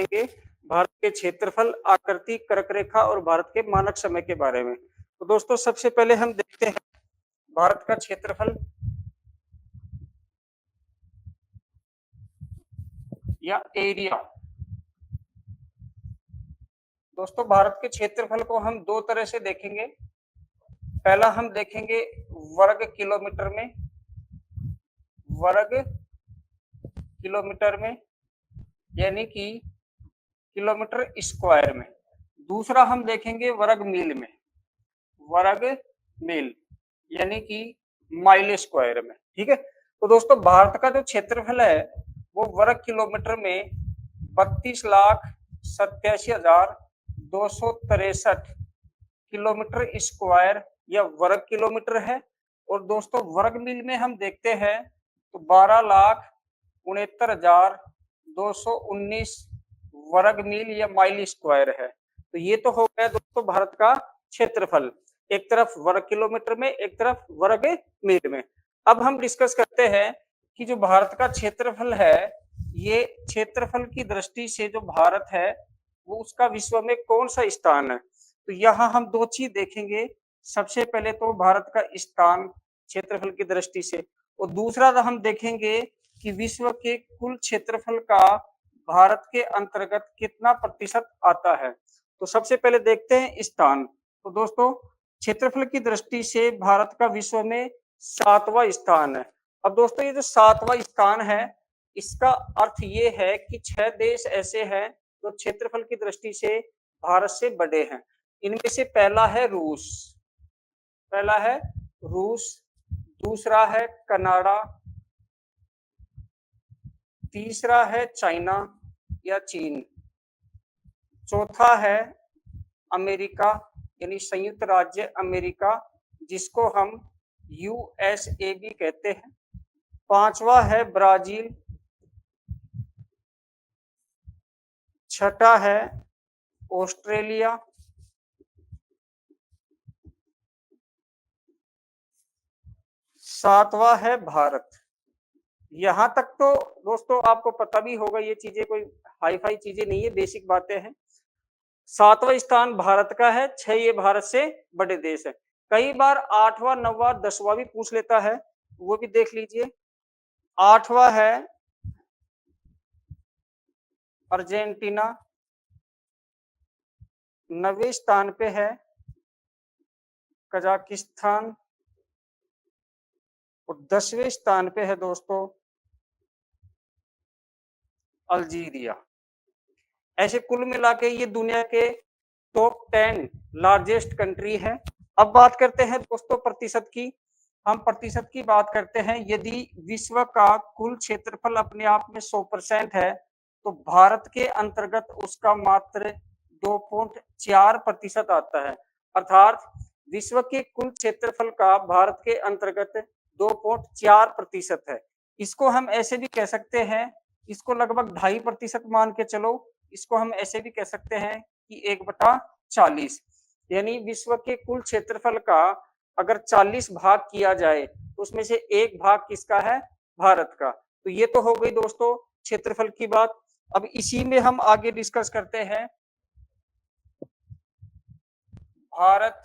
देखेंगे भारत के क्षेत्रफल, आकृति, कर्क रेखा और भारत के मानक समय के बारे में। तो दोस्तों सबसे पहले हम देखते हैं भारत का क्षेत्रफल या एरिया। दोस्तों भारत के क्षेत्रफल को हम दो तरह से देखेंगे। पहला हम देखेंगे वर्ग किलोमीटर में, वर्ग किलोमीटर में यानी कि किलोमीटर स्क्वायर में। दूसरा हम देखेंगे वर्ग मील में, वर्ग मील यानी कि माइल स्क्वायर में। ठीक है, तो दोस्तों भारत का जो क्षेत्रफल है वो वर्ग किलोमीटर में 32,87,263 किलोमीटर स्क्वायर या वर्ग किलोमीटर है। और दोस्तों वर्ग मील में हम देखते हैं तो 12,69,219 वर्ग मील या माइल स्क्वायर है। तो ये तो हो गया दोस्तों भारत का क्षेत्रफल, एक तरफ वर्ग किलोमीटर में, एक तरफ वर्ग मील में। अब हम डिस्कस करते हैं कि जो भारत का क्षेत्रफल है, ये क्षेत्रफल की दृष्टि से जो भारत है वो उसका विश्व में कौन सा स्थान है। तो यहाँ हम दो चीज देखेंगे। सबसे पहले तो भारत का स्थान क्षेत्रफल की दृष्टि से, और दूसरा हम देखेंगे कि विश्व के कुल क्षेत्रफल का भारत के अंतर्गत कितना प्रतिशत आता है। तो सबसे पहले देखते हैं स्थान। तो दोस्तों क्षेत्रफल की दृष्टि से भारत का विश्व में 7वां स्थान है। अब दोस्तों ये जो 7वां स्थान है, इसका अर्थ ये है कि 6 देश ऐसे हैं जो क्षेत्रफल की दृष्टि से भारत से बड़े हैं। इनमें से पहला है रूस, पहला है रूस, दूसरा है कनाडा, तीसरा है चाइना या चीन, चौथा है अमेरिका यानी संयुक्त राज्य अमेरिका जिसको हम यूएसए भी कहते हैं, पांचवा है ब्राजील, छठा है ऑस्ट्रेलिया, सातवां है भारत। यहां तक तो दोस्तों आपको पता भी होगा, ये चीजें कोई हाई फाई चीजें नहीं है, बेसिक बातें हैं। 7वां स्थान भारत का है, 6 ये भारत से बड़े देश है। कई बार 8वां, 9वां, 10वां भी पूछ लेता है, वो भी देख लीजिए। 8वां है अर्जेंटीना, 9वें स्थान पे है कजाकिस्तान और 10वें स्थान पे है दोस्तों अल्जीरिया। ऐसे कुल मिला के ये दुनिया के टॉप 10 लार्जेस्ट कंट्री है। अब बात करते हैं दोस्तों प्रतिशत की। हम प्रतिशत की बात करते हैं। यदि विश्व का कुल क्षेत्रफल अपने आप में 100% है तो भारत के अंतर्गत उसका मात्र 2.4% आता है। अर्थात विश्व के कुल क्षेत्रफल का भारत के अंतर्गत 2.4% है। इसको हम ऐसे भी कह सकते हैं, इसको लगभग 2.5% मान के चलो। इसको हम ऐसे भी कह सकते हैं कि 1/40, यानी विश्व के कुल क्षेत्रफल का अगर 40 भाग किया जाए तो उसमें से 1 भाग किसका है, भारत का। तो ये तो हो गई दोस्तों क्षेत्रफल की बात। अब इसी में हम आगे डिस्कस करते हैं भारत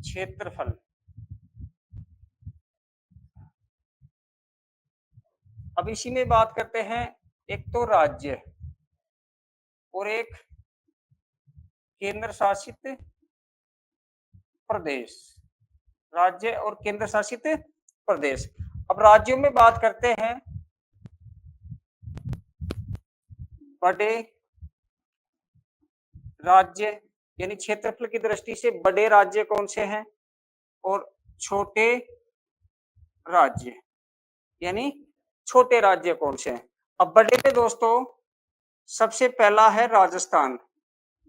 क्षेत्रफल। अब इसी में बात करते हैं, एक तो राज्य और एक केंद्र शासित प्रदेश, राज्य और केंद्र शासित प्रदेश। अब राज्यों में बात करते हैं, बड़े राज्य यानी क्षेत्रफल की दृष्टि से बड़े राज्य कौन से हैं और छोटे राज्य यानी छोटे राज्य कौन से हैं। अब बड़े में दोस्तों सबसे पहला है राजस्थान।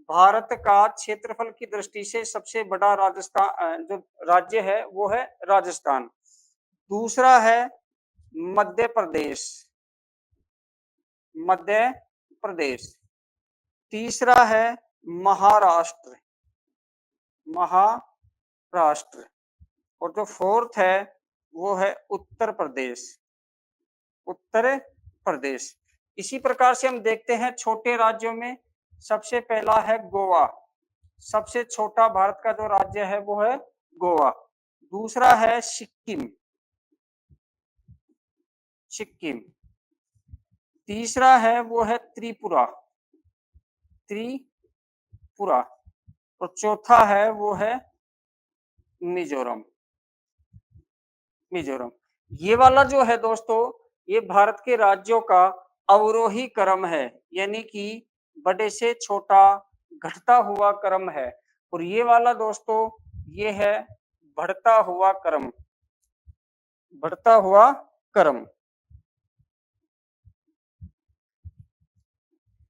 भारत का क्षेत्रफल की दृष्टि से सबसे बड़ा राजस्थान जो राज्य है वो है राजस्थान। दूसरा है मध्य प्रदेश, मध्य प्रदेश। तीसरा है महाराष्ट्र, महाराष्ट्र। और जो फोर्थ है वो है उत्तर प्रदेश, उत्तर प्रदेश। इसी प्रकार से हम देखते हैं छोटे राज्यों में सबसे पहला है गोवा। सबसे छोटा भारत का जो राज्य है वो है गोवा। दूसरा है सिक्किम। सिक्किम। तीसरा है वो है त्रिपुरा। त्रिपुरा। और चौथा है वो है मिजोरम। मिजोरम। ये वाला जो है दोस्तों, ये भारत के राज्यों का अवरोही क्रम है, यानी कि बड़े से छोटा घटता हुआ क्रम है। और ये वाला दोस्तों ये है बढ़ता हुआ क्रम। बढ़ता हुआ क्रम,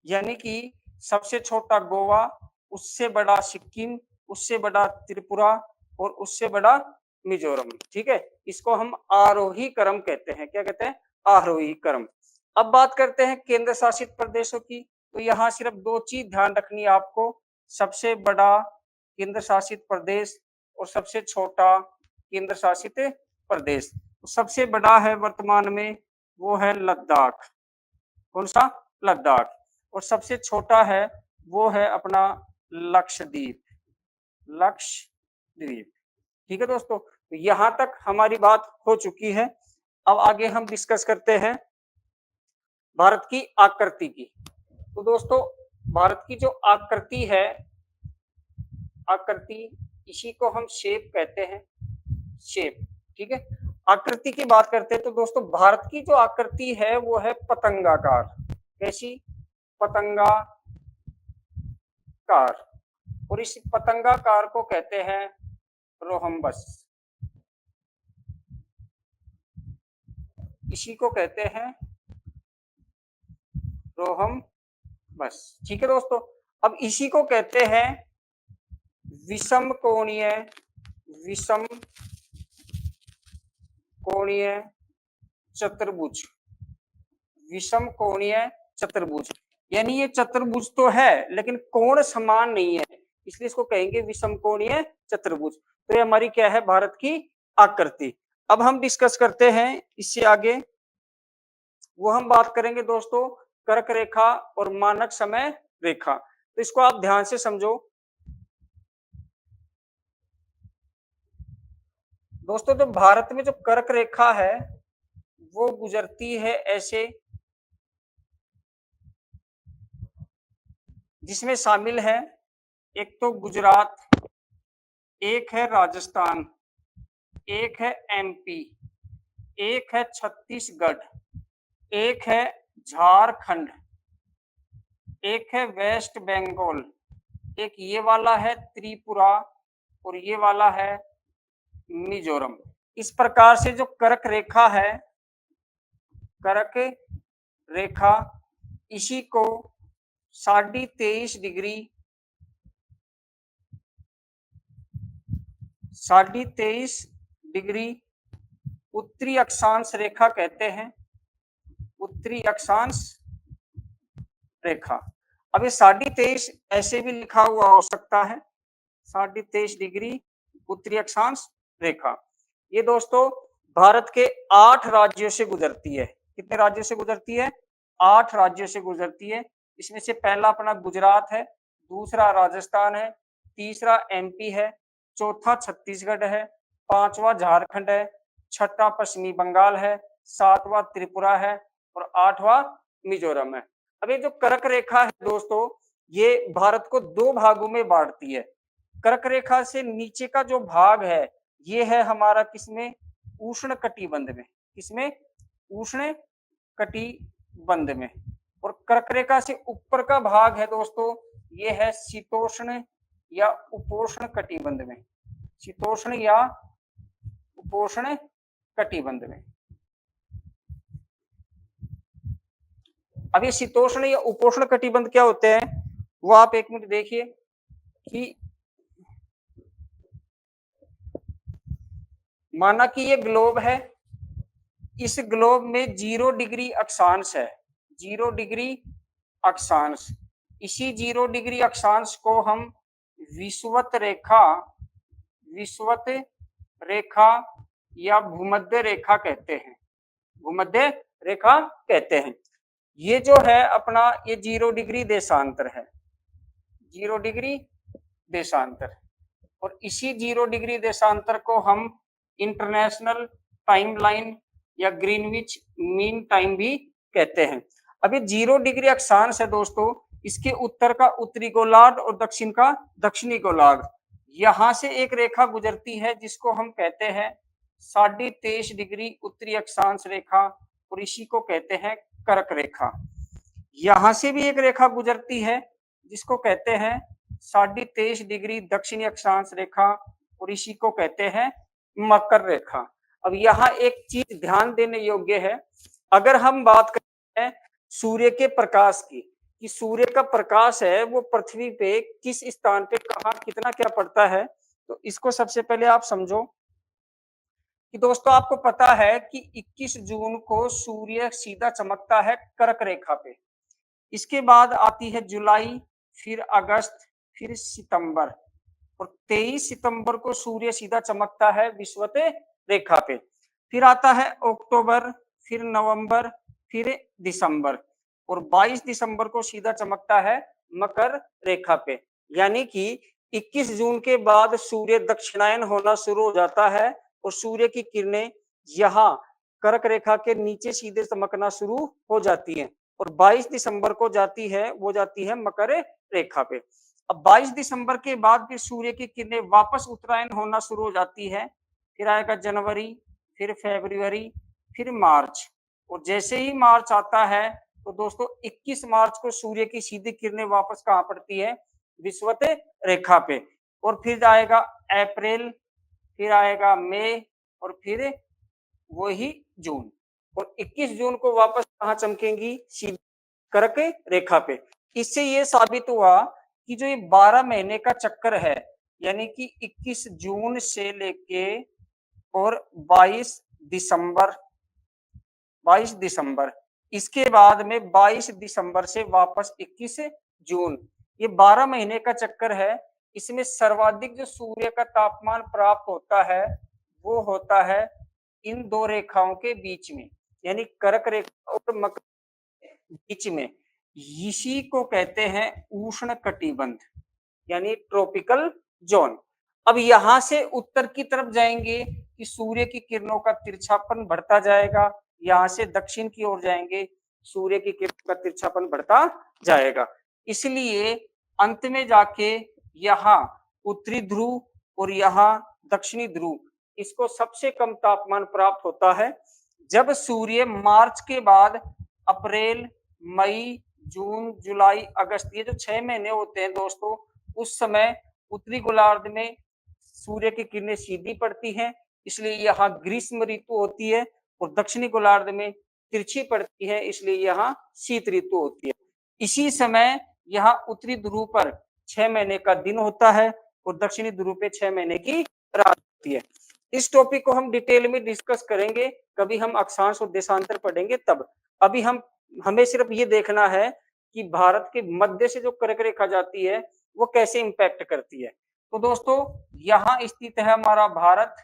यानी कि सबसे छोटा गोवा, उससे बड़ा सिक्किम, उससे बड़ा त्रिपुरा और उससे बड़ा मिजोरम। ठीक है, इसको हम आरोही क्रम कहते हैं। क्या कहते हैं? आरोही क्रम। अब बात करते हैं केंद्र शासित प्रदेशों की। तो यहाँ सिर्फ दो चीज ध्यान रखनी है आपको, सबसे बड़ा केंद्र शासित प्रदेश और सबसे छोटा केंद्र शासित प्रदेश। सबसे बड़ा है वर्तमान में वो है लद्दाख। कौन सा? लद्दाख। और सबसे छोटा है वो है अपना लक्षद्वीप। लक्षद्वीप। ठीक है दोस्तों, तो यहां तक हमारी बात हो चुकी है। अब आगे हम डिस्कस करते हैं भारत की आकृति की। तो दोस्तों भारत की जो आकृति है, आकृति, इसी को हम शेप कहते हैं। शेप। ठीक है, आकृति की बात करते हैं तो दोस्तों भारत की जो आकृति है वो है पतंगाकार। कैसी? पतंगाकार। और इस पतंगाकार को कहते हैं रोहम्बस। इसी को कहते हैं रोहम्बस। ठीक है दोस्तों, अब इसी को कहते हैं विषम कोणीय, विषम कोणीय चतुर्भुज। विषम कोणीय चतुर्भुज, यानी ये चतुर्भुज तो है लेकिन कोण समान नहीं है, इसलिए इसको कहेंगे विषम कोणीय चतुर्भुज। तो ये हमारी क्या है? भारत की आकृति। अब हम डिस्कस करते हैं इससे आगे, वो हम बात करेंगे दोस्तों कर्क रेखा और मानक समय रेखा। तो इसको आप ध्यान से समझो दोस्तों। तो भारत में जो कर्क रेखा है वो गुजरती है ऐसे, जिसमें शामिल है एक तो गुजरात, एक है राजस्थान, एक है एमपी, एक है छत्तीसगढ़, एक है झारखंड, एक है वेस्ट बंगाल, एक ये वाला है त्रिपुरा और ये वाला है मिजोरम। इस प्रकार से जो कर्क रेखा है, कर्क रेखा, इसी को 23.5 डिग्री, 23.5 डिग्री उत्तरी अक्षांश रेखा कहते हैं। उत्तरी अक्षांश रेखा। अब ये 23.5 ऐसे भी लिखा हुआ हो सकता है, 23.5 डिग्री उत्तरी अक्षांश रेखा। ये दोस्तों भारत के 8 राज्यों से गुजरती है। कितने राज्यों से गुजरती है? 8 राज्यों से गुजरती है। इसमें से पहला अपना गुजरात है, दूसरा राजस्थान है, तीसरा एमपी है, चौथा छत्तीसगढ़ है, पांचवा झारखंड है, छठा पश्चिमी बंगाल है, सातवां त्रिपुरा है और आठवां मिजोरम है। अब ये जो कर्क रेखा है दोस्तों, ये भारत को 2 भागों में बांटती है। कर्क रेखा से नीचे का जो भाग है ये है हमारा किसमें? उष्ण कटिबंध में। किसमें? उष्ण कटिबंध में। और कर्क रेखा से ऊपर का भाग है दोस्तों, ये है शीतोष्ण या उपोष्ण कटिबंध में। शीतोष्ण या उपोष्ण कटिबंध में। अब ये शीतोष्ण या उपोष्ण कटिबंध क्या होते हैं वो आप एक मिनट देखिए कि माना कि ये ग्लोब है, इस ग्लोब में 0 डिग्री अक्षांश है। 0 डिग्री अक्षांश। इसी 0 डिग्री अक्षांश को हम विषुवत रेखा, विषुवत रेखा या भूमध्य रेखा कहते हैं। भूमध्य रेखा कहते हैं। ये जो है अपना ये 0 डिग्री देशांतर है, 0 डिग्री देशांतर। और इसी 0 डिग्री देशांतर को हम इंटरनेशनल टाइमलाइन या ग्रीनविच मीन टाइम भी कहते हैं। अब ये 0 डिग्री अक्षांश है दोस्तों, इसके उत्तर का उत्तरी गोलार्ध और दक्षिण का दक्षिणी गोलार्ध, यहां से एक रेखा गुजरती है जिसको हम कहते हैं 23.5 डिग्री उत्तरी अक्षांश रेखा, और इसी को कहते हैं कर्क रेखा। यहां से भी एक रेखा गुजरती है जिसको कहते हैं 23.5 डिग्री दक्षिणी अक्षांश रेखा, और इसी को कहते हैं मकर रेखा। अब यहाँ एक चीज ध्यान देने योग्य है, अगर हम बात करते हैं सूर्य के प्रकाश की, कि सूर्य का प्रकाश है वो पृथ्वी पे किस स्थान पे कहाँ कितना क्या पड़ता है, तो इसको सबसे पहले आप समझो कि दोस्तों आपको पता है कि 21 जून को सूर्य सीधा चमकता है कर्क रेखा पे। इसके बाद आती है जुलाई, फिर अगस्त, फिर सितंबर, और 23 सितंबर को सूर्य सीधा चमकता है विषुवत रेखा पे। फिर आता है अक्टूबर, फिर नवंबर, फिर दिसंबर, और 22 दिसंबर को सीधा चमकता है मकर रेखा पे। यानी कि 21 जून के बाद सूर्य दक्षिणायन होना शुरू हो जाता है और सूर्य की किरणें यहाँ कर्क रेखा के नीचे सीधे चमकना शुरू हो जाती हैं, और 22 दिसंबर को जाती है मकर रेखा पे। अब 22 दिसंबर के बाद फिर सूर्य की किरणें वापस उत्तरायण होना शुरू हो जाती है, फिर आएगा जनवरी, फिर फरवरी, फिर मार्च, और जैसे ही मार्च आता है तो दोस्तों 21 मार्च को सूर्य की सीधी किरणें वापस कहाँ पड़ती है, विषुवत रेखा पे, और फिर आएगा अप्रैल, फिर आएगा मई, और फिर वही जून, और 21 जून को वापस कहाँ चमकेंगी, सीधी कर्क रेखा पे। इससे ये साबित हुआ कि जो ये 12 महीने का चक्कर है, यानी कि 21 जून से लेके और 22 दिसंबर, इसके बाद में 22 दिसंबर से वापस 21 जून, ये 12 महीने का चक्कर है। इसमें सर्वाधिक जो सूर्य का तापमान प्राप्त होता है वो होता है इन दो रेखाओं के बीच में, यानी कर्क रेखा और मकर बीच में। इसी को कहते हैं उष्ण कटिबंध, यानी ट्रॉपिकल जोन। अब यहां से उत्तर की तरफ जाएंगे कि सूर्य की किरणों का तिरछापन बढ़ता जाएगा, यहां से दक्षिण की ओर जाएंगे सूर्य की किरणों का तिरछापन बढ़ता जाएगा। इसलिए अंत में जाके यहाँ उत्तरी ध्रुव और यहाँ दक्षिणी ध्रुव, इसको सबसे कम तापमान प्राप्त होता है जब सूर्य मार्च के बाद अप्रैल, मई, जून, जुलाई, अगस्त, ये जो 6 महीने होते हैं दोस्तों, उस समय उत्तरी गोलार्ध में सूर्य की किरणें सीधी पड़ती हैं, इसलिए यहाँ ग्रीष्म ऋतु होती है, और दक्षिणी गोलार्ध में तिरछी पड़ती है, इसलिए यहाँ शीत ऋतु होती है। इसी समय यहाँ उत्तरी ध्रुव पर 6 महीने का दिन होता है और दक्षिणी ध्रुव पे 6 महीने की रात होती है। इस टॉपिक को हम डिटेल में डिस्कस करेंगे, कभी हम अक्षांश और देशांतर पढ़ेंगे तब। अभी हमें सिर्फ ये देखना है कि भारत के मध्य से जो कर्क रेखा जाती है वो कैसे इंपैक्ट करती है। तो दोस्तों यहाँ स्थित है हमारा भारत,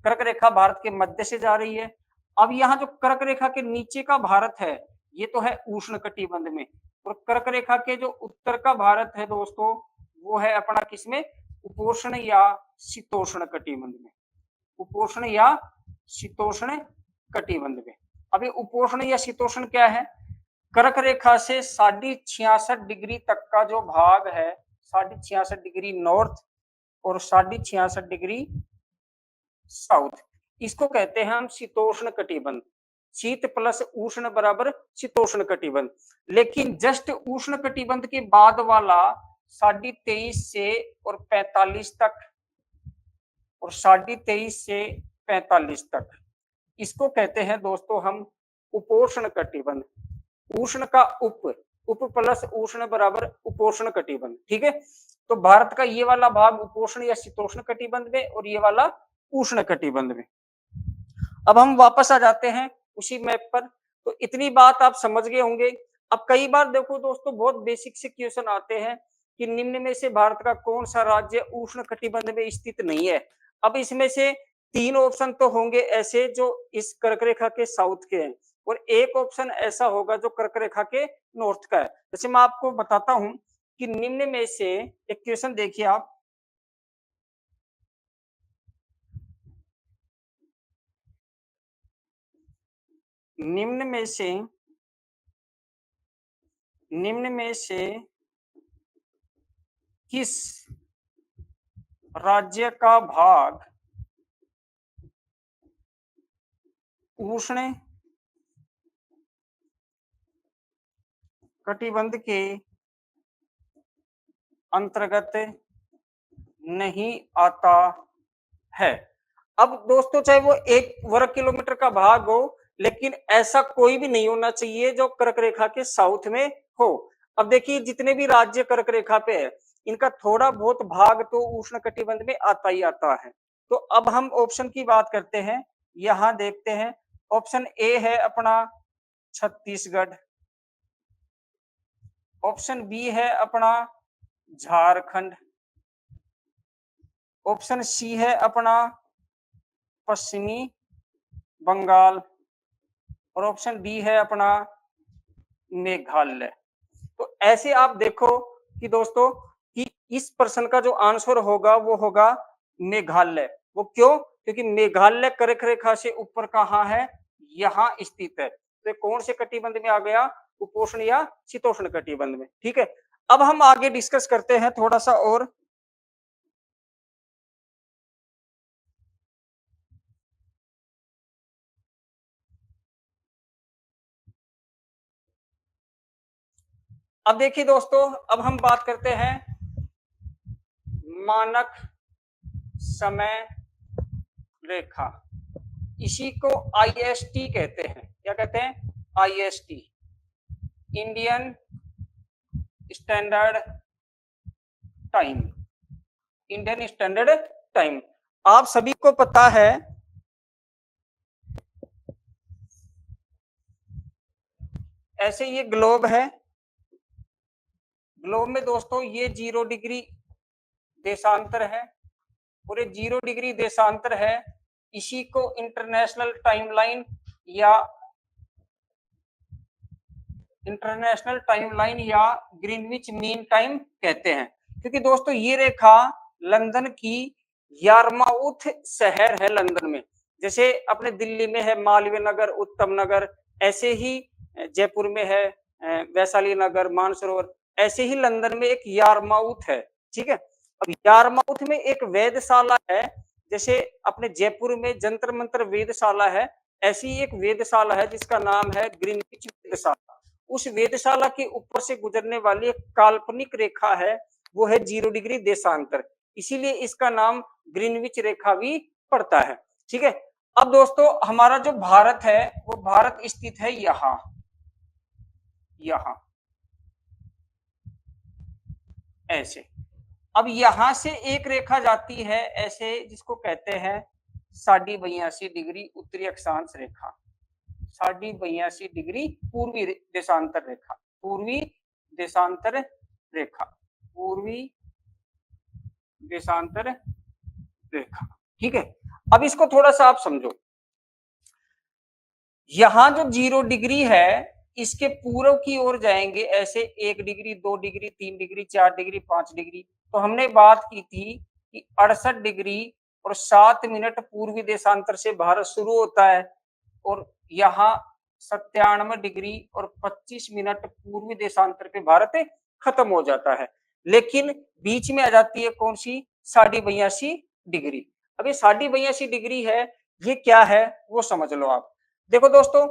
कर्क रेखा भारत के मध्य से जा रही है। अब यहाँ जो कर्क रेखा के नीचे का भारत है ये तो है उष्ण कटिबंध में, और कर्क रेखा के जो उत्तर का भारत है दोस्तों वो है अपना किसमें, उपोष्ण या शीतोष्ण कटिबंध में, उपोष्ण या शीतोष्ण कटिबंध में। अभी उपोष्ण या शीतोष्ण क्या है, कर्क रेखा से 66.5 डिग्री तक का जो भाग है, 66.5 डिग्री नॉर्थ और 66.5 डिग्री साउथ, इसको कहते हैं हम शीतोष्ण कटिबंध। शीत प्लस उष्ण बराबर शीतोष्ण कटिबंध। लेकिन जस्ट उष्ण कटिबंध के बाद वाला 23.5 से और 45 तक, और 23.5 से 45 तक, इसको कहते हैं दोस्तों हम उपोष्ण कटिबंध। उष्ण का उप प्लस उष्ण बराबर उपोष्ण कटिबंध। ठीक है, तो भारत का ये वाला भाग उपोष्ण या शीतोष्ण कटिबंध में और ये वाला उष्ण कटिबंध में। अब हम वापस आ जाते हैं उसी मैप पर। तो इतनी बात आप समझ गए होंगे। अब कई बार देखो दोस्तों बहुत बेसिक से क्वेश्चन आते हैं कि निम्न में से भारत का कौन सा राज्य उष्ण कटिबंध में स्थित नहीं है। अब इसमें से 3 ऑप्शन तो होंगे ऐसे जो इस कर्क रेखा के साउथ के हैं, और एक ऑप्शन ऐसा होगा जो कर्क रेखा के नॉर्थ का है। जैसे मैं आपको बताता हूं कि निम्न में से एक क्वेश्चन देखिए आप, निम्न में से किस राज्य का भाग उष्ण कटिबंध के अंतर्गत नहीं आता है। अब दोस्तों चाहे वो 1 वर्ग किलोमीटर का भाग हो, लेकिन ऐसा कोई भी नहीं होना चाहिए जो कर्क रेखा के साउथ में हो। अब देखिए जितने भी राज्य कर्क रेखा पे है, इनका थोड़ा बहुत भाग तो उष्ण कटिबंध में आता ही आता है। तो अब हम ऑप्शन की बात करते हैं, यहां देखते हैं। ऑप्शन ए है अपना छत्तीसगढ़, ऑप्शन बी है अपना झारखंड, ऑप्शन सी है अपना पश्चिमी बंगाल और ऑप्शन डी है अपना मेघालय। तो ऐसे आप देखो कि दोस्तों कि इस प्रश्न का जो आंसर होगा वो होगा मेघालय। वो क्यों? क्योंकि मेघालय कर्क रेखा से ऊपर कहाँ है? यहाँ स्थित है। तो कौन से कटिबंध में आ गया? उपोष्ण या शीतोष्ण कटिबंध में। ठीक है, अब हम आगे डिस्कस करते हैं थोड़ा सा और। अब देखिए दोस्तों, अब हम बात करते हैं मानक समय रेखा। इसी को आईएसटी कहते हैं। क्या कहते हैं? IST, Indian standard time. Indian standard time आप सभी को पता है, ऐसे ये ग्लोब है। ग्लोब में दोस्तों ये 0 डिग्री देशांतर है और ये 0 डिग्री देशांतर है। इसी को इंटरनेशनल टाइमलाइन या ग्रीनविच मीन टाइम कहते हैं। क्योंकि दोस्तों ये रेखा लंदन की यारमाउथ शहर है। लंदन में जैसे अपने दिल्ली में है मालवीय नगर, उत्तम नगर, ऐसे ही जयपुर में है वैशाली नगर, मानसरोवर, ऐसे ही लंदन में एक यारमाउथ है। ठीक है, अब यारमाउथ में एक वेधशाला है। जैसे अपने जयपुर में जंतर मंतर वेधशाला है, ऐसी एक वेधशाला है जिसका नाम है ग्रीनविच वेधशाला। उस वेधशाला के ऊपर से गुजरने वाली एक काल्पनिक रेखा है, वो है 0 डिग्री देशांतर। इसीलिए इसका नाम ग्रीनविच रेखा भी पड़ता है। ठीक है, अब दोस्तों हमारा जो भारत है वो भारत स्थित है यहाँ ऐसे। अब यहां से एक रेखा जाती है ऐसे, जिसको कहते हैं 82.82 डिग्री उत्तरी अक्षांश रेखा। 82.82 डिग्री पूर्वी देशांतर रेखा, पूर्वी देशांतर रेखा, पूर्वी देशांतर रेखा। ठीक है, अब इसको थोड़ा सा आप समझो। यहां जो 0 डिग्री है, इसके पूर्व की ओर जाएंगे ऐसे 1 degree, 2 degree, 3 degree, 4 degree, 5 degree. तो हमने बात की थी कि 68 डिग्री और 7 मिनट पूर्वी देशांतर से भारत शुरू होता है और यहाँ 97 डिग्री और 25 मिनट पूर्वी देशांतर पे भारत खत्म हो जाता है। लेकिन बीच में आ जाती है कौन सी? 82.82 डिग्री। अब ये 82.82 डिग्री है, ये क्या है वो समझ लो आप। देखो दोस्तों,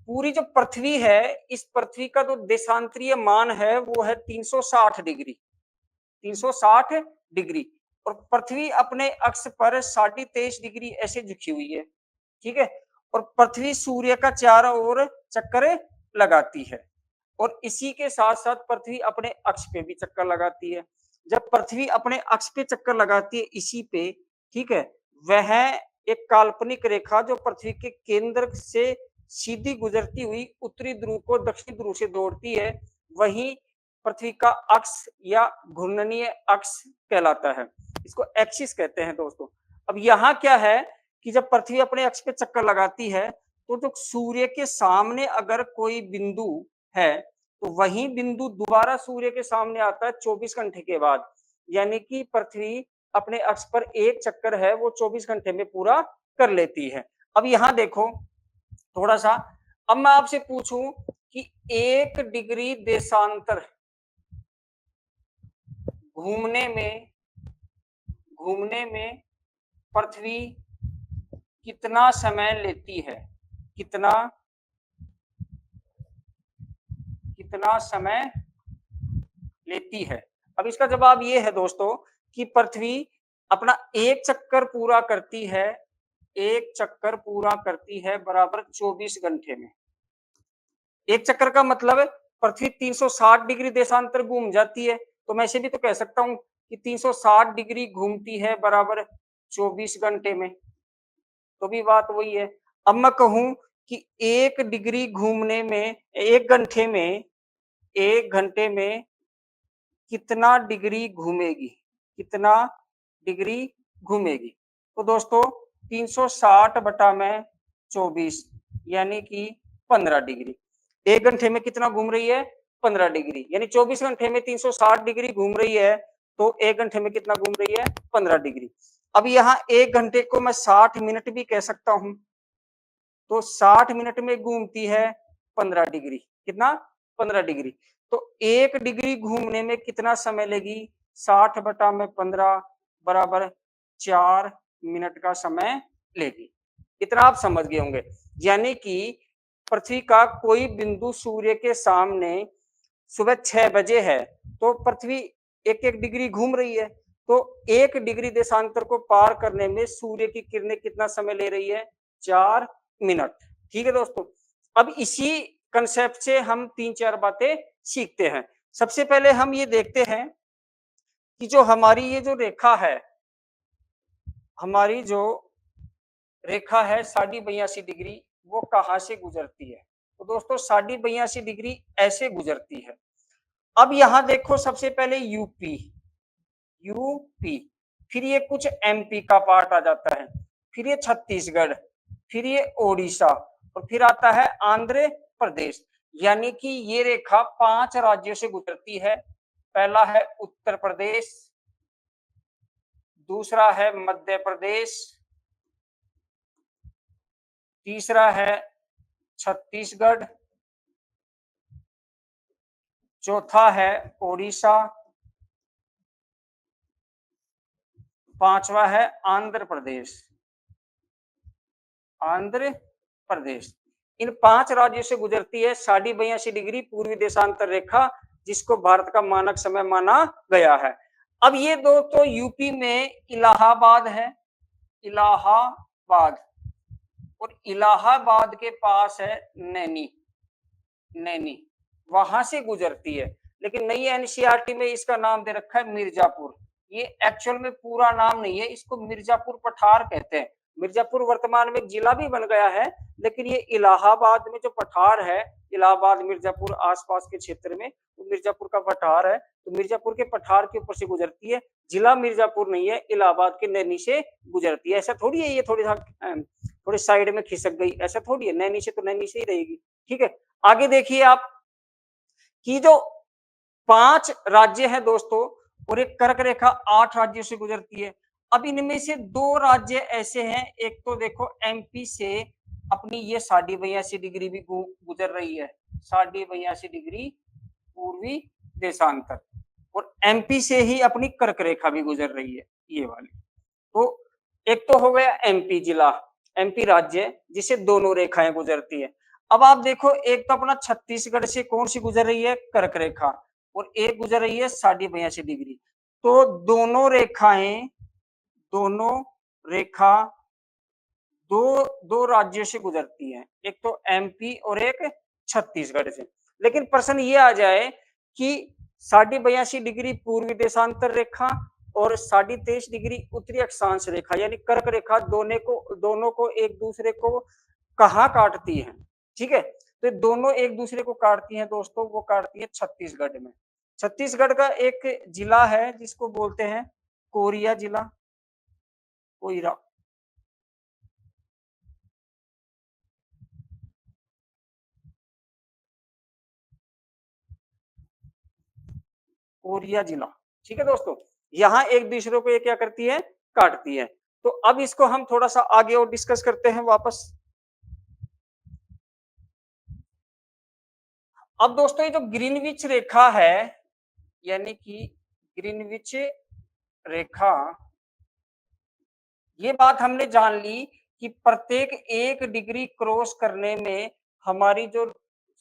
पूरी जो पृथ्वी है, इस पृथ्वी का जो देशांतरीय मान है वो है 360 डिग्री, 360 डिग्री। और पृथ्वी अपने अक्ष पर 23.5 डिग्री ऐसे झुकी हुई है। ठीक है, और पृथ्वी सूर्य का चारों ओर चक्कर लगाती है और इसी के साथ साथ पृथ्वी अपने अक्ष पे भी चक्कर लगाती है। जब पृथ्वी अपने अक्ष पे चक्कर लगाती है इसी पे, ठीक है, वह एक काल्पनिक रेखा जो पृथ्वी के केंद्र से सीधी गुजरती हुई उत्तरी ध्रुव को दक्षिणी ध्रुव से दौड़ती है, वही पृथ्वी का अक्ष या घूर्णनीय अक्ष कहलाता है। इसको एक्सिस कहते हैं दोस्तों। अब यहाँ क्या है कि जब पृथ्वी अपने अक्ष पे चक्कर लगाती है तो जो सूर्य के सामने अगर कोई बिंदु है तो वही बिंदु दोबारा सूर्य के सामने आता है 24 घंटे के बाद, यानी कि पृथ्वी अपने अक्ष पर एक चक्कर है वो 24 घंटे में पूरा कर लेती है। अब यहां देखो थोड़ा सा, अब मैं आपसे पूछूं कि 1 डिग्री देशांतर घूमने में पृथ्वी कितना समय लेती है, कितना समय लेती है। अब इसका जवाब ये है दोस्तों कि पृथ्वी अपना एक चक्कर पूरा करती है, एक चक्कर पूरा करती है बराबर 24 घंटे में। एक चक्कर का मतलब पृथ्वी 360 डिग्री देशांतर घूम जाती है, तो मैं इसे भी तो कह सकता हूं कि 360 डिग्री घूमती है बराबर 24 घंटे में, तो भी बात वही है। अब मैं कहूं कि 1 डिग्री घूमने में 1 घंटे में, 1 घंटे में कितना डिग्री घूमेगी, कितना डिग्री घूमेगी, तो दोस्तों 360 बटा में 24 यानी कि 15 डिग्री। 1 घंटे में कितना घूम रही है, 15 डिग्री, यानी 24 घंटे में 360 डिग्री घूम रही है, तो 1 घंटे में कितना घूम रही है, 15 डिग्री। अब यहाँ 1 घंटे को मैं 60 मिनट भी कह सकता हूं, तो 60 मिनट में घूमती है 15 डिग्री, कितना, 15 डिग्री। तो 1 डिग्री घूमने में कितना समय लेगी, 60 बटा में 15 बराबर 4 मिनट का समय लेगी। इतना आप समझ गए होंगे। यानी कि पृथ्वी का कोई बिंदु सूर्य के सामने सुबह 6 बजे है, तो पृथ्वी 1-1 डिग्री घूम रही है, तो 1 डिग्री देशांतर को पार करने में सूर्य की किरणें कितना समय ले रही है, 4 मिनट। ठीक है दोस्तों, अब इसी कंसेप्ट से हम 3-4 बातें सीखते हैं। सबसे पहले हम ये देखते हैं कि जो हमारी ये जो रेखा है, हमारी जो रेखा है 82.82 डिग्री, वो कहां से गुजरती है। तो दोस्तों 82.82 डिग्री ऐसे गुजरती है। अब यहां देखो सबसे पहले यूपी, फिर ये कुछ एमपी का पार्ट आ जाता है, फिर ये छत्तीसगढ़, फिर ये ओडिशा, और फिर आता है आंध्र प्रदेश। यानी कि ये रेखा 5 राज्यों से गुजरती है। पहला है उत्तर प्रदेश, दूसरा है मध्य प्रदेश, तीसरा है छत्तीसगढ़, चौथा है ओडिशा, पांचवा है आंध्र प्रदेश। इन 5 राज्यों से गुजरती है 82.82 डिग्री पूर्वी देशांतर रेखा, जिसको भारत का मानक समय माना गया है। अब ये दो तो यूपी में इलाहाबाद है, इलाहाबाद, और इलाहाबाद के पास है नैनी, वहां से गुजरती है। लेकिन नई एनसीईआरटी में इसका नाम दे रखा है मिर्जापुर। ये एक्चुअल में पूरा नाम नहीं है, इसको मिर्जापुर पठार कहते हैं। मिर्जापुर वर्तमान में जिला भी बन गया है, लेकिन ये इलाहाबाद में जो पठार है, इलाहाबाद मिर्जापुर आसपास के क्षेत्र में, वो मिर्जापुर का पठार है। तो मिर्जापुर के पठार के ऊपर से गुजरती है, जिला मिर्जापुर नहीं है, इलाहाबाद के नैनी से गुजरती है। ऐसा थोड़ी है ये थोड़ी साइड में खिसक गई, ऐसा थोड़ी है। नैनी से तो नैनी से ही रहेगी। ठीक है, आगे देखिए आप कि जो 5 राज्य है दोस्तों, और एक कर्क रेखा 8 राज्यों से गुजरती है। अब इनमें से 2 राज्य ऐसे हैं, एक तो देखो एमपी से अपनी ये 82.82 डिग्री भी गुजर रही है, 82.82 डिग्री पूर्वी देशांतर, और एमपी से ही अपनी कर्क रेखा भी गुजर रही है, ये वाली। तो एक तो हो गया एमपी जिला, एमपी राज्य, जिसे दोनों रेखाएं गुजरती है। अब आप देखो, एक तो अपना छत्तीसगढ़ से कौन सी गुजर रही है, कर्क रेखा, और एक गुजर रही है 82.82 डिग्री। तो दोनों रेखा दो राज्यों से गुजरती है, एक तो एमपी और एक छत्तीसगढ़ से। लेकिन प्रश्न ये आ जाए कि 82.82 डिग्री पूर्वी देशांतर रेखा और 23.5 डिग्री उत्तरी अक्षांश रेखा यानी कर्क रेखा दोनों को एक दूसरे को कहाँ काटती है। ठीक है, तो दोनों एक दूसरे को काटती हैं दोस्तों, वो काटती है छत्तीसगढ़ में। छत्तीसगढ़ का एक जिला है जिसको बोलते हैं कोरिया जिला, कोयरा। कोरिया जिला। ठीक है दोस्तों, यहाँ एक दूसरे को ये क्या करती है, काटती है। तो अब इसको हम थोड़ा सा आगे और डिस्कस करते हैं वापस। अब दोस्तों ये जो ग्रीनविच रेखा है, यानी कि ग्रीनविच रेखा, ये बात हमने जान ली कि प्रत्येक 1 डिग्री क्रॉस करने में हमारी जो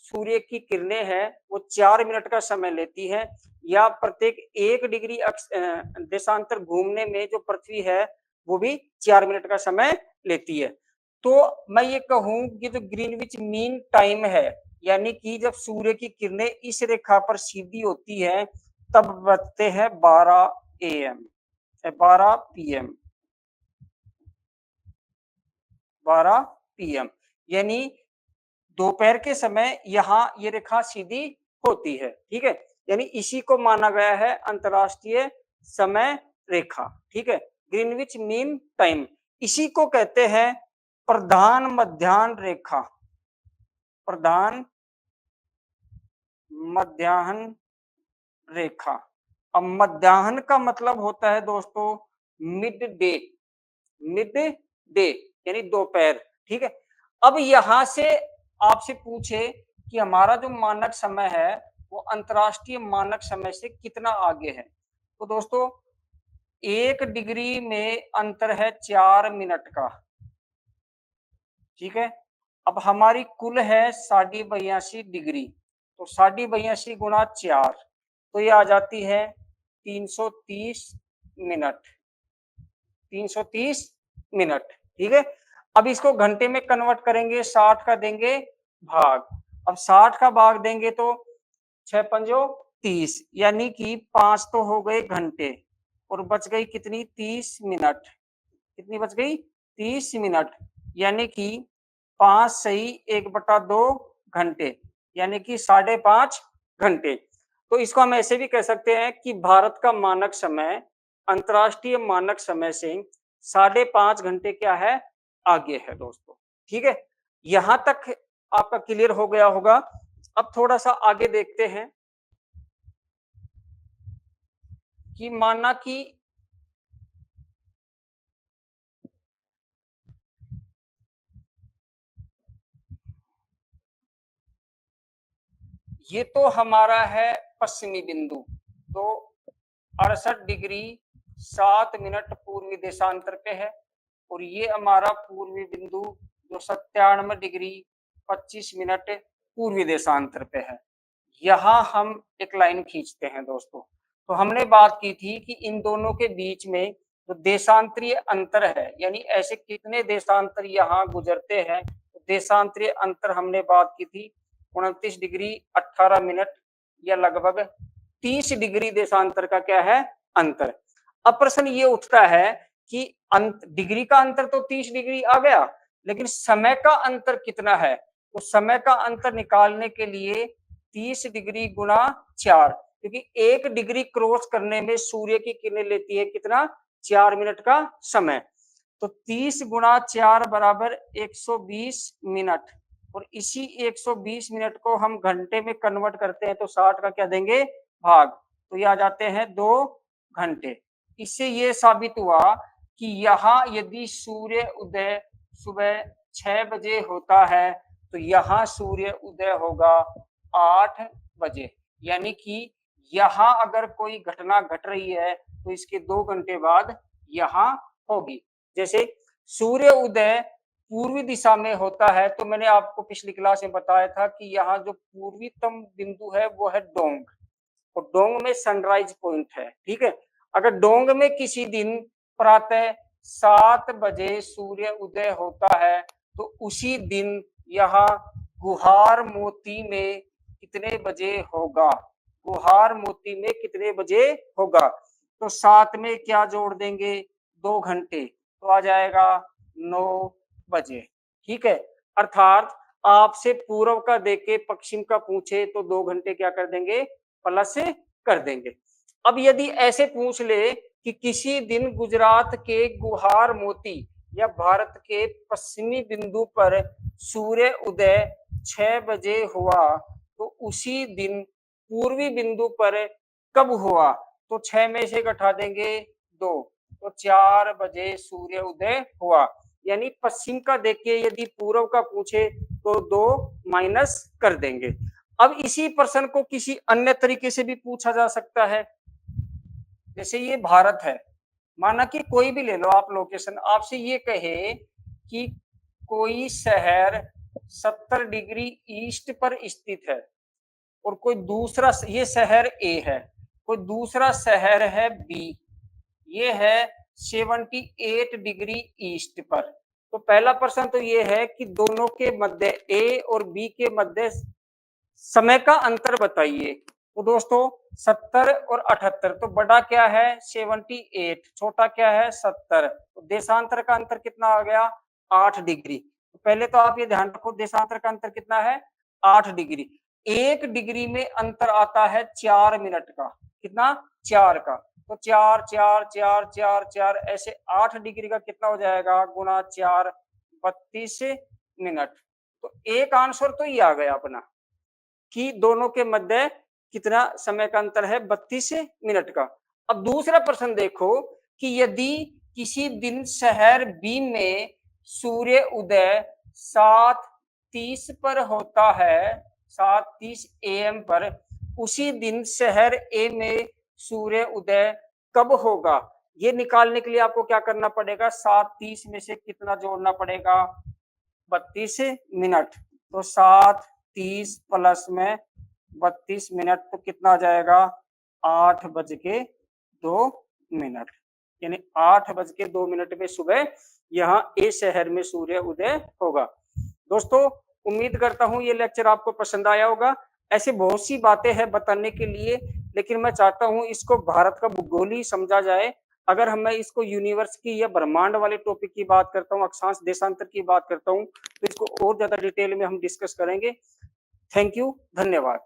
सूर्य की किरणें हैं वो 4 मिनट का समय लेती है, या प्रत्येक 1 डिग्री देशांतर घूमने में जो पृथ्वी है वो भी 4 मिनट का समय लेती है। तो मैं ये कहूं कि जो ग्रीनविच मीन टाइम है, यानी कि जब सूर्य की किरणें इस रेखा पर सीधी होती है तब बजते हैं 12 AM, 12 PM, 12 PM, यानी दोपहर के समय यहाँ ये रेखा सीधी होती है। ठीक है, यानी इसी को माना गया है अंतरराष्ट्रीय समय रेखा। ठीक है, ग्रीनविच मीन टाइम, इसी को कहते हैं प्रधान मध्याह्न रेखा। प्रधान मध्याह्न रेखा। अब मध्याह्न का मतलब होता है दोस्तों मिड डे, मिड डे यानी दोपहर। ठीक है, अब यहां से आपसे पूछे कि हमारा जो मानक समय है वो अंतरराष्ट्रीय मानक समय से कितना आगे है, तो दोस्तों 1 डिग्री में अंतर है 4 मिनट का। ठीक है, अब हमारी कुल है 82.82 डिग्री, तो 82.82 गुणा 4, तो ये आ जाती है 330 मिनट, 330 मिनट। ठीक है, अब इसको घंटे में कन्वर्ट करेंगे, 60 का देंगे भाग। अब 60 का भाग देंगे तो 6 पंजो 30, यानी कि 5 तो हो गए घंटे और बच गई कितनी, 30 मिनट। कितनी बच गई, 30 मिनट, यानी कि 5 सही 1/2 घंटे, यानी कि 5.5 घंटे। तो इसको हम ऐसे भी कह सकते हैं कि भारत का मानक समय अंतरराष्ट्रीय मानक समय से 5.5 घंटे क्या है, आगे है दोस्तों। ठीक है, यहां तक आपका क्लियर हो गया होगा। अब थोड़ा सा आगे देखते हैं कि माना कि ये तो हमारा है पश्चिमी बिंदु, तो 68 डिग्री 7 मिनट पूर्वी देशांतर पे है, और ये हमारा पूर्वी बिंदु जो 97 डिग्री 25 मिनट पूर्वी देशांतर पे है। यहाँ हम एक लाइन खींचते हैं दोस्तों। तो हमने बात की थी कि इन दोनों के बीच में जो देशांतरीय अंतर है, यानी ऐसे कितने देशांतर यहाँ गुजरते हैं, तो देशांतरीय अंतर हमने बात की थी 29 डिग्री 18 मिनट, या लगभग 30 डिग्री देशांतर का क्या है, अंतर। अब प्रश्न ये उठता है कि डिग्री का अंतर तो 30 डिग्री आ गया, लेकिन समय का अंतर कितना है, तो समय का अंतर निकालने के लिए 30 डिग्री गुणा 4, क्योंकि 1 डिग्री क्रॉस करने में सूर्य की किरणें लेती है कितना, 4 मिनट का समय। तो 30 गुणा 4 बराबर 120 मिनट, और इसी 120 मिनट को हम घंटे में कन्वर्ट करते हैं तो 60 का क्या देंगे, भाग, तो ये आ जाते हैं 2 घंटे। इससे ये साबित हुआ कि यहाँ यदि सूर्य उदय सुबह 6 बजे होता है तो यहाँ सूर्य उदय होगा 8 बजे, यानी कि यहाँ अगर कोई घटना घट रही है तो इसके 2 घंटे बाद यहाँ होगी। जैसे सूर्य उदय पूर्वी दिशा में होता है, तो मैंने आपको पिछली क्लास में बताया था कि यहाँ जो पूर्वीतम बिंदु है वो है डोंग, और डोंग में सनराइज पॉइंट है। ठीक है, अगर डोंग में किसी दिन प्रातः 7 बजे सूर्य उदय होता है तो उसी दिन यहाँ गुहार मोती में कितने बजे होगा, गुहार मोती में कितने बजे होगा, तो 7 में क्या जोड़ देंगे, 2 घंटे, तो आ जाएगा 9 बजे। ठीक है, अर्थात आपसे पूर्व का देके पश्चिम का पूछे तो 2 घंटे क्या कर देंगे, प्लस कर देंगे। अब यदि ऐसे पूछ ले कि किसी दिन गुजरात के गुहार मोती या भारत के पश्चिमी बिंदु पर सूर्य उदय 6 बजे हुआ तो उसी दिन पूर्वी बिंदु पर कब हुआ, तो 6 में से घटा देंगे 2, तो 4 बजे सूर्य उदय हुआ। यानी पश्चिम का देखिए, यदि पूर्व का पूछे तो 2 माइनस कर देंगे। अब इसी प्रश्न को किसी अन्य तरीके से भी पूछा जा सकता है। जैसे ये भारत है, माना कि कोई भी ले लो आप लोकेशन, आपसे ये कहे कि कोई शहर 70 डिग्री ईस्ट पर स्थित है और कोई दूसरा, ये शहर ए है, कोई दूसरा शहर है बी, ये है 78 डिग्री ईस्ट पर। तो पहला प्रश्न तो ये है कि दोनों के मध्य, ए और बी के मध्य समय का अंतर बताइए। तो दोस्तों 70 और 78, तो बड़ा क्या है 78, छोटा क्या है 70, तो देशांतर का अंतर कितना आ गया 8 डिग्री। तो पहले तो आप ये ध्यान रखो, देशांतर का अंतर कितना है 8 डिग्री। 1 डिग्री में अंतर आता है 4 मिनट का, कितना 4 का, तो 4 4 4 4 4 ऐसे 8 डिग्री का कितना हो जाएगा गुना 4, 32 मिनट। तो एक आंसर तो ये आ गया अपना कि दोनों के मध्य कितना समय का अंतर है 32 मिनट का। अब दूसरा प्रश्न देखो कि यदि किसी दिन शहर बी में सूर्य उदय 7:30 पर होता है, 7:30 AM पर, उसी दिन शहर ए में सूर्य उदय कब होगा? ये निकालने के लिए आपको क्या करना पड़ेगा, 7:30 में से कितना जोड़ना पड़ेगा 32 मिनट, तो 7:30 प्लस में 32 मिनट, तो कितना आ जाएगा 8:02, यानी 8:02 में सुबह यहाँ ए शहर में सूर्य उदय होगा। दोस्तों उम्मीद करता हूँ ये लेक्चर आपको पसंद आया होगा। ऐसे बहुत सी बातें हैं बताने के लिए, लेकिन मैं चाहता हूँ इसको भारत का भूगोल ही समझा जाए। अगर मैं इसको यूनिवर्स की या ब्रह्मांड वाले टॉपिक की बात करता हूँ, अक्षांश देशांतर की बात करता हूँ, तो इसको और ज्यादा डिटेल में हम डिस्कस करेंगे। थैंक यू, धन्यवाद।